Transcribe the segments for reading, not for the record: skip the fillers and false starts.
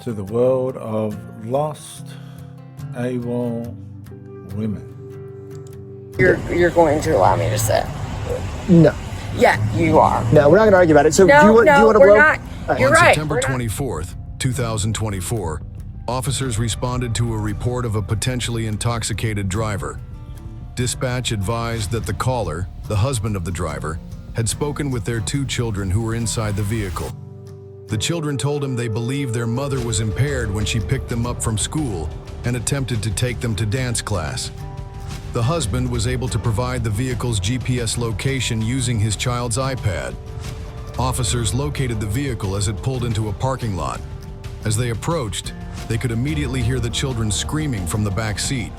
to the world of lost AWOL women. You're going to allow me to sit? No. Yeah, you are. No, we're not going to argue about it. So No, do you want to we're blow? not. You're On right. September 24th, 2024, officers responded to a report of a potentially intoxicated driver. Dispatch advised that the caller, the husband of the driver, had spoken with their 2 children who were inside the vehicle. The children told him they believed their mother was impaired when she picked them up from school and attempted to take them to dance class. The husband was able to provide the vehicle's GPS location using his child's iPad. Officers located the vehicle as it pulled into a parking lot. As they approached, they could immediately hear the children screaming from the back seat.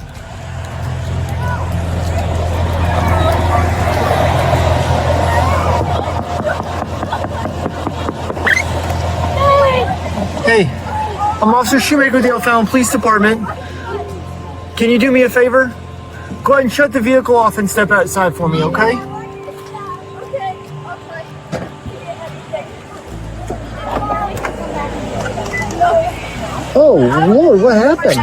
Hey, I'm Officer Shoemaker with the O'Fallon Police Department. Can you do me a favor? Go ahead and shut the vehicle off and step outside for me, okay? Oh, Lord, what happened?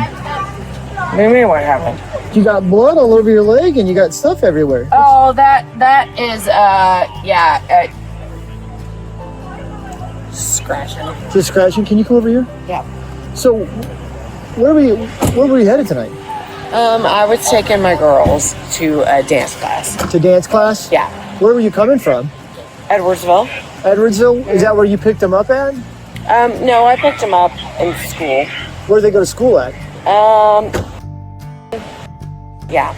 What do you mean, what happened? You got blood all over your leg and you got stuff everywhere. Oh, that is, scratching. Just scratching. Can you come over here? Yeah. So, where were you headed tonight? I was taking my girls to a dance class. To dance class? Yeah. Where were you coming from? Edwardsville. Edwardsville? Is that where you picked them up at? No, I picked them up in school. Where do they go to school at? Yeah.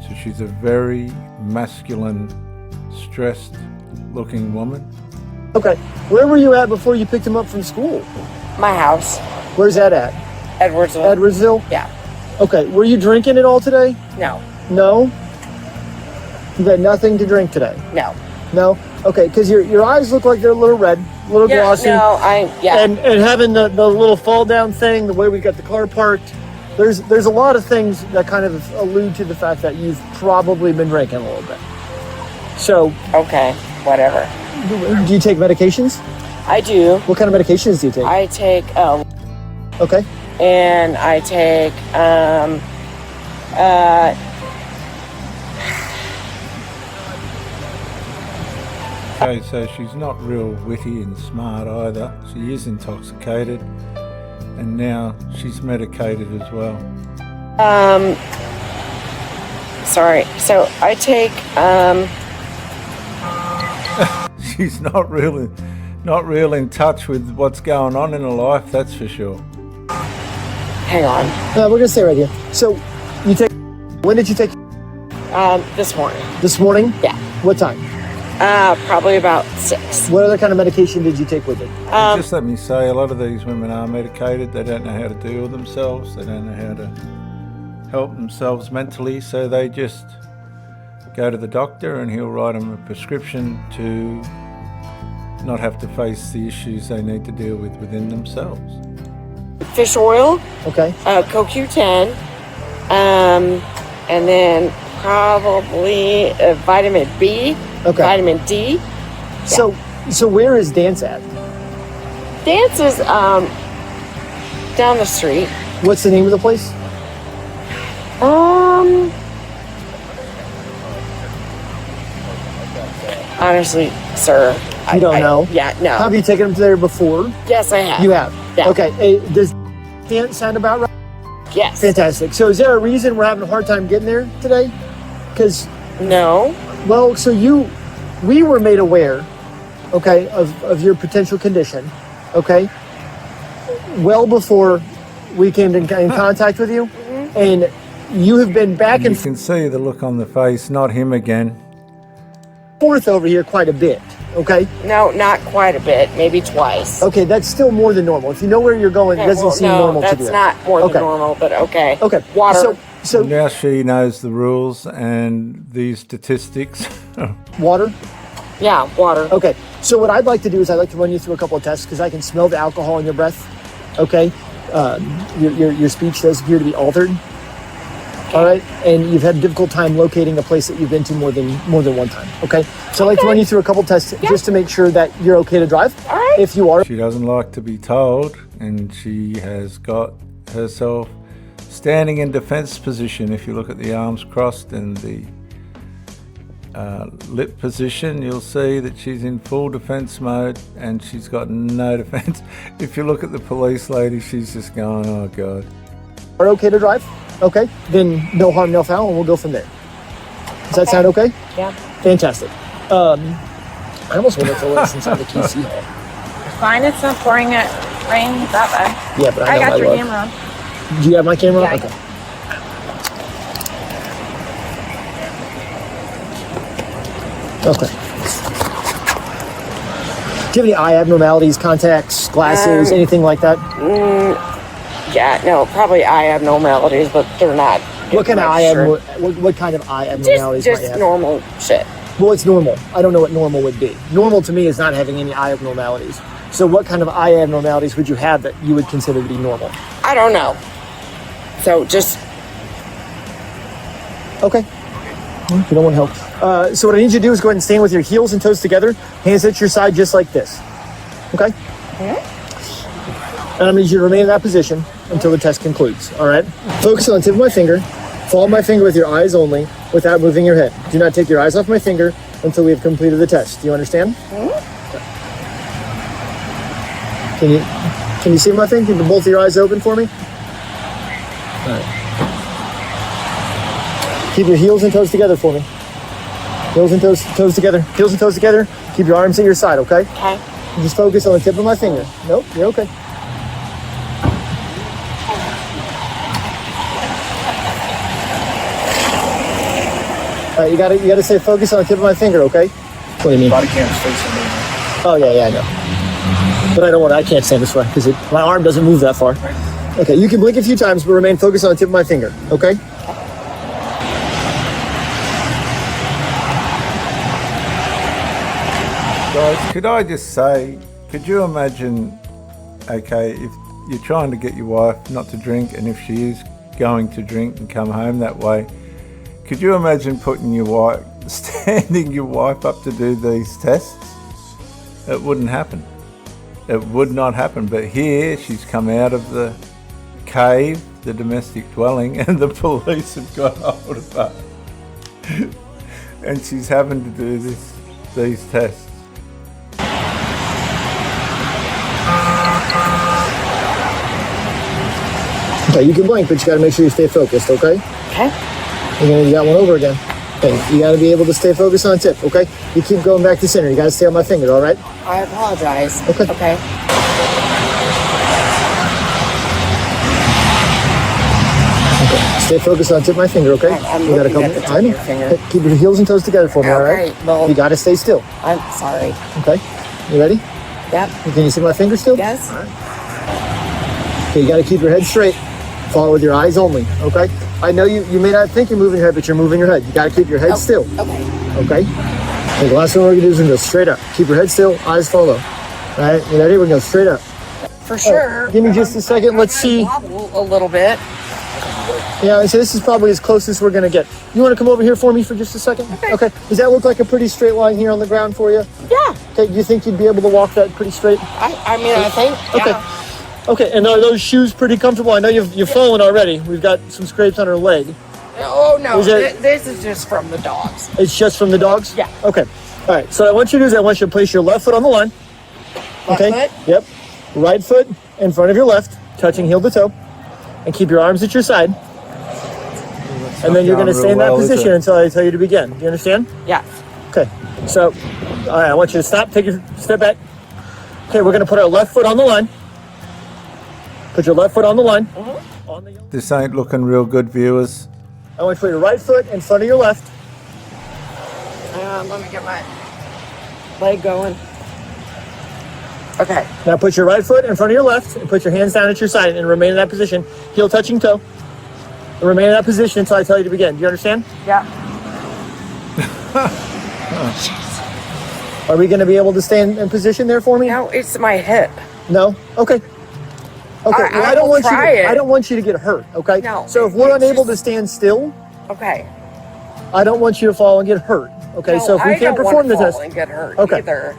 So she's a very masculine, stressed looking woman. Okay. Where were you at before you picked them up from school? My house. Where's that at? Edwardsville. Edwardsville? Yeah. Okay. Were you drinking at all today? No. No? You had nothing to drink today? No. No? Okay, because your eyes look like they're a little red, a little glossy. No, yeah. And having the little fall down thing, the way we got the car parked, there's a lot of things that kind of allude to the fact that you've probably been drinking a little bit. So. Okay, whatever. Do you take medications? I do. What kind of medications do you take? I take, okay. And I take, Okay, so she's not real witty and smart either. She is intoxicated, and now she's medicated as well. Sorry. So I take, She's not real in touch with what's going on in her life, that's for sure. hang on. We're gonna stay right here. So, when did you take? This morning. This morning? Yeah. What time? Probably about 6. What other kind of medication did you take with it? Just let me say, a lot of these women are medicated. They don't know how to deal with themselves. They don't know how to help themselves mentally. So they just go to the doctor and he'll write them a prescription to not have to face the issues they need to deal with within themselves. Fish oil. Okay. CoQ10. And then probably vitamin B. Okay. Vitamin D. Yeah. So where is Dance at? Dance is down the street. What's the name of the place? Honestly, sir, You don't know? Yeah, no. Have you taken them there before? Yes, I have. You have? Yeah. Okay. Hey, does Dance sound about right? Yes. Fantastic. So is there a reason we're having a hard time getting there today? Because, No. well, so we were made aware, okay, of your potential condition, okay, well before we came in contact with you, and you have been back and You can see the look on the face, not him again. forth over here quite a bit, okay? No, not quite a bit. Maybe twice. Okay, that's still more than normal. If you know where you're going, it doesn't seem normal to do that's that. not more than normal, but okay. Okay. Water. So Now she knows the rules and these statistics. water? Yeah, water. Okay, so what I'd like to do is I'd like to run you through a couple of tests because I can smell the alcohol in your breath, okay? Your speech does appear to be altered. All right, and you've had a difficult time locating a place that you've been to more than one time. Okay, so I'd like to run you through a couple tests just to make sure that you're okay to drive. All right. If you are, She doesn't like to be told and she has got herself standing in defense position. If you look at the arms crossed and the lip position, you'll see that she's in full defense mode and she's got no defense. If you look at the police lady, she's just going, oh God. Are okay to drive? Okay, then no harm, no foul, and we'll go from there. Does that sound okay? Yeah. Fantastic. I almost wanted to listen inside the KC hall. Fine, it's not pouring it rain that bad. Yeah, but I know got my your love. camera on. Do you have my camera on? Yeah, I Okay. Okay. Do you have any eye abnormalities, contacts, glasses, anything like that? Yeah, no, probably eye abnormalities, but they're not. What kind of what kind of eye abnormalities might you Just have? normal shit. Well, it's normal. I don't know what normal would be. Normal to me is not having any eye abnormalities. So what kind of eye abnormalities would you have that you would consider to be normal? I don't know. So just Okay. Well, if you don't want help. So what I need you to do is go ahead and stand with your heels and toes together, hands at your side just like this. Okay? And I need you to remain in that position until the test concludes. All right? Focus on the tip of my finger. Follow my finger with your eyes only without moving your head. Do not take your eyes off my finger until we have completed the test. Do you understand? Can you see my thing? Keep both of your eyes open for me? All right. Keep your heels and toes together for me. Heels and toes together. Heels and toes together. Keep your arms at your side, okay? okay. Just focus on the tip of my finger. Nope, you're okay. All right, you gotta stay focused on the tip of my finger, okay? What do you mean? Body cam's facing me. Oh yeah, I know. But I can't stand this way because my arm doesn't move that far. Okay, you can blink a few times, but remain focused on the tip of my finger, okay? Guys, could I just say, could you imagine, okay, if you're trying to get your wife not to drink, and if she is going to drink and come home that way, could you imagine standing your wife up to do these tests? It wouldn't happen. It would not happen. But here, she's come out of the cave, the domestic dwelling, and the police have got hold of her. And she's having to do these tests. Okay, you can blink, but you gotta make sure you stay focused, okay? Okay. You got one over again. Okay, you gotta be able to stay focused on the tip, okay? You keep going back to center. You gotta stay on my finger, all right? I apologize. Okay. Okay. Stay focused on the tip of my finger, okay? I'm You got a looking at the tip of your finger. Okay, keep your heels and toes together for me, all right? Okay, well- You gotta stay still, I'm sorry. okay? You ready? Yep. Can you see my finger still? Yes. Okay, you gotta keep your head straight. Follow with your eyes only, okay? I know you may not think you're moving your head, but you're moving your head. You gotta keep your head still, Okay. okay? Okay, the last one we're gonna do is we're gonna go straight up. Keep your head still, eyes follow. All right, you ready? We're gonna go straight up. For sure. Give me just a second, let's see. Wobble a little bit. Yeah, so this is probably as close as we're gonna get. You wanna come over here for me for just a second? Okay. Does that look like a pretty straight line here on the ground for you? Yeah. Okay, do you think you'd be able to walk that pretty straight? I mean, I think. Okay. Yeah. Okay, and are those shoes pretty comfortable? I know you've fallen already. We've got some scrapes on her leg. Oh no, Is it- this is just from the dogs. It's just from the dogs? Yeah. Okay. All right, so what I want you to do is I want you to place your left foot on the line. Left Okay? foot? Yep. Right foot in front of your left, touching heel to toe. And keep your arms at your side. And then you're going to stay in that position until I tell you to begin. Do you understand? Yes. Okay. So, all right, I want you to stop. Take your step back. Okay, we're going to put our left foot on the line. Put your left foot on the line. On the, This ain't looking real good, viewers. I want you to put your right foot in front of your left. Let me get my leg going. Okay. Now put your right foot in front of your left and put your hands down at your side and remain in that position. Heel touching toe. And remain in that position until I tell you to begin. Do you understand? Yeah. Are we going to be able to stay in position there for me? No, it's my hip. No? Okay. Okay. I Well, I don't will want you. try it. I don't want you to get hurt. Okay. No, So if we're it's unable just- to stand still, Okay. I don't want you to fall and get hurt. Okay. No, So if we I can't don't perform wanna the fall test, and get hurt Okay. either.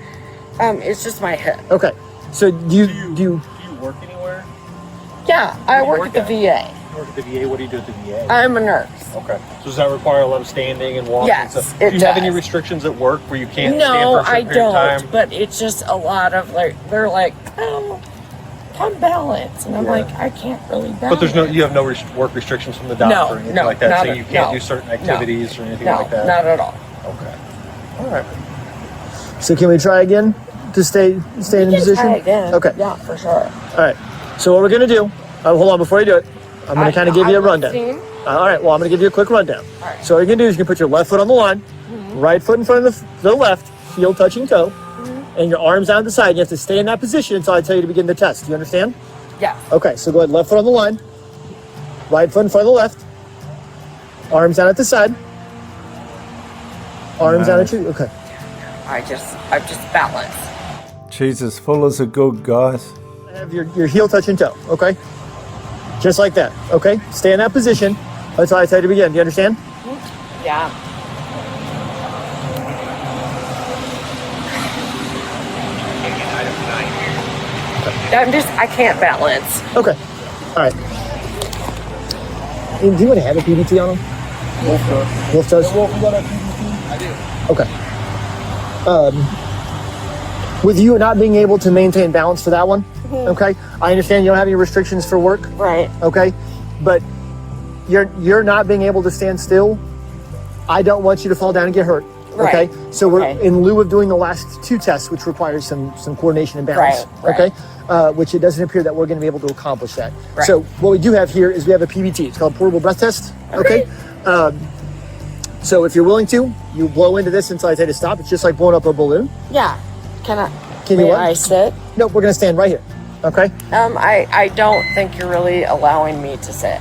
It's just my hip. okay. So do you Do you work anywhere? Yeah, I work at the VA. You work at the VA. What do you do at the VA? I'm a nurse. Okay. So does that require a lot of standing and walking? Yes, and stuff? it Do you have any does. restrictions at work where you can't stand No, for a I certain period of time? don't. But it's just a lot of like, they're like, oh, come balance, and I'm Yeah. like, I can't really balance. But there's no, you have no work restrictions from the doctor or anything no, like that, not saying you can't no, do certain no, activities or anything no, like that? not at all. Okay. All right. So can we try again to stay in position? Try again. Okay. Yeah, for sure. All right. So what we're gonna do? Hold on, before you do it, I'm gonna kind of give you a rundown. All right. Well, I'm gonna give you a quick rundown. All right. So what you're gonna do is you're gonna put your left foot on the line, right foot in front of the left, heel touching toe, and your arms down to the side. You have to stay in that position until I tell you to begin the test. Do you understand? Yeah. Okay. So go ahead, left foot on the line, right foot in front of the left, arms down at the side, arms down at you. Okay. I'm just balanced. She's as full as a good, guys. Have your heel touching toe. Okay. Just like that. Okay. Stay in that position until I tell you to begin. Do you understand? Yeah. I can't balance. Okay. All right. And do you want to have a PDT on them? Wolf does. Okay. With you not being able to maintain balance for that one, okay? I understand you don't have any restrictions for work, Right. okay? But you're not being able to stand still. I don't want you to fall down and get hurt. Okay, Right. so we're Okay. in lieu of doing the last two tests, which requires some coordination and balance. Right, Okay, which it doesn't appear that we're going to be able to accomplish that. Right. So what we do have here is we have a PBT. It's called portable breath test. Okay. So if you're willing to, you blow into this until I tell you to stop. It's just like blowing up a balloon. Yeah. Can you what? I sit? No, we're going to stand right here. Okay. I don't think you're really allowing me to sit.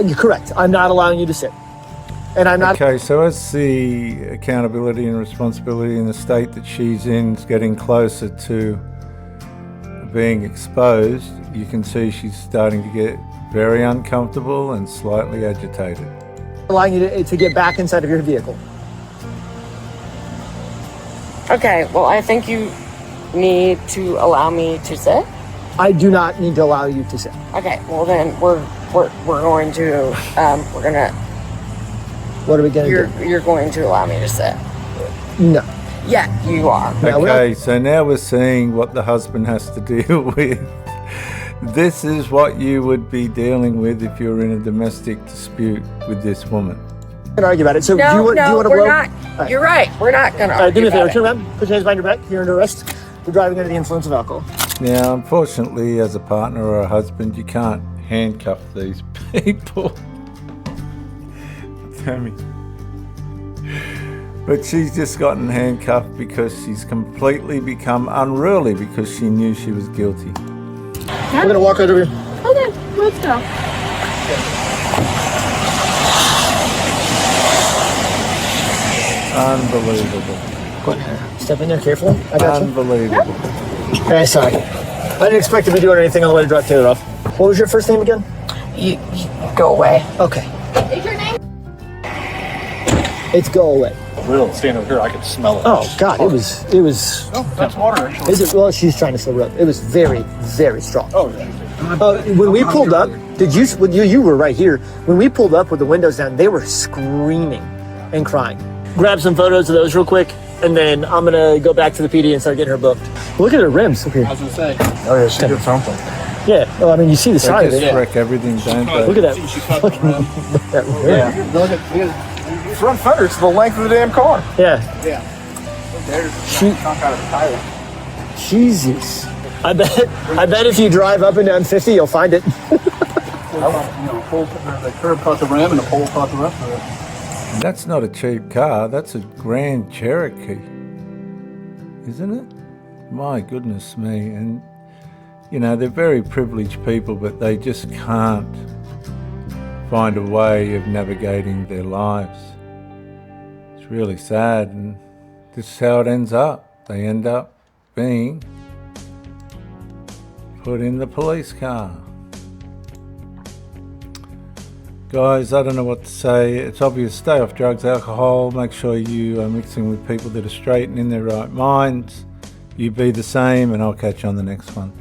You're correct. I'm not allowing you to sit, and I'm not. Okay, so as the accountability and responsibility in the state that she's in is getting closer to being exposed, you can see she's starting to get very uncomfortable and slightly agitated. Allowing you to get back inside of your vehicle. Okay. Well, I think you need to allow me to sit. I do not need to allow you to sit. Okay. Well, then we're going to we're gonna. What are we going to do? You're going to allow me to sit. No. Yeah, you are. No, we're Okay, so now we're seeing what the husband has to deal with. This is what you would be dealing with if you're in a domestic dispute with this woman. not gonna argue about it. So No, do you want to we're blow? not. All right. You're right. We're not going to All right, do argue me a favor. about Turn it. around. Put your hands behind your back. You're under arrest. We're driving under the influence of alcohol. Now, unfortunately, as a partner or a husband, you can't handcuff these people. Tammy. But she's just gotten handcuffed because she's completely become unruly because she knew she was guilty. We're gonna walk right over here. Okay, let's go. Unbelievable. Step in there carefully. I got you. Unbelievable. Hey, sorry. I didn't expect to be doing anything on the way to drop Taylor off. What was your first name again? You go away. Okay. It's go away. Real stand over here, I could smell it. Oh God, it was. Oh, that's water actually. Is it? Well, she's trying to sober up. It was very, very strong. Oh, yeah. When we pulled up, you were right here. When we pulled up with the windows down, they were screaming and crying. Grab some photos of those real quick, and then I'm gonna go back to the PD and start getting her booked. Look at her rims. Look here. I was gonna say. Oh yeah, she did something. Yeah. Well, I mean, you see the They side of just it. wreck everything, don't they? Look at that. She cut Fucking, around. that rim. Yeah. Look at front fender's the length of the damn car. Yeah. Yeah. There's She- a chunk out of the tire. Jesus. I bet if you drive up and down 50, you'll find it. The curb caught the rim and the pole caught the rest of it. That's not a cheap car. That's a Grand Cherokee, isn't it? My goodness me. And, you know, they're very privileged people, but they just can't find a way of navigating their lives. It's really sad, and this is how it ends up. They end up being put in the police car. Guys, I don't know what to say. It's obvious. Stay off drugs, alcohol. Make sure you are mixing with people that are straight and in their right minds. You be the same, and I'll catch you on the next one.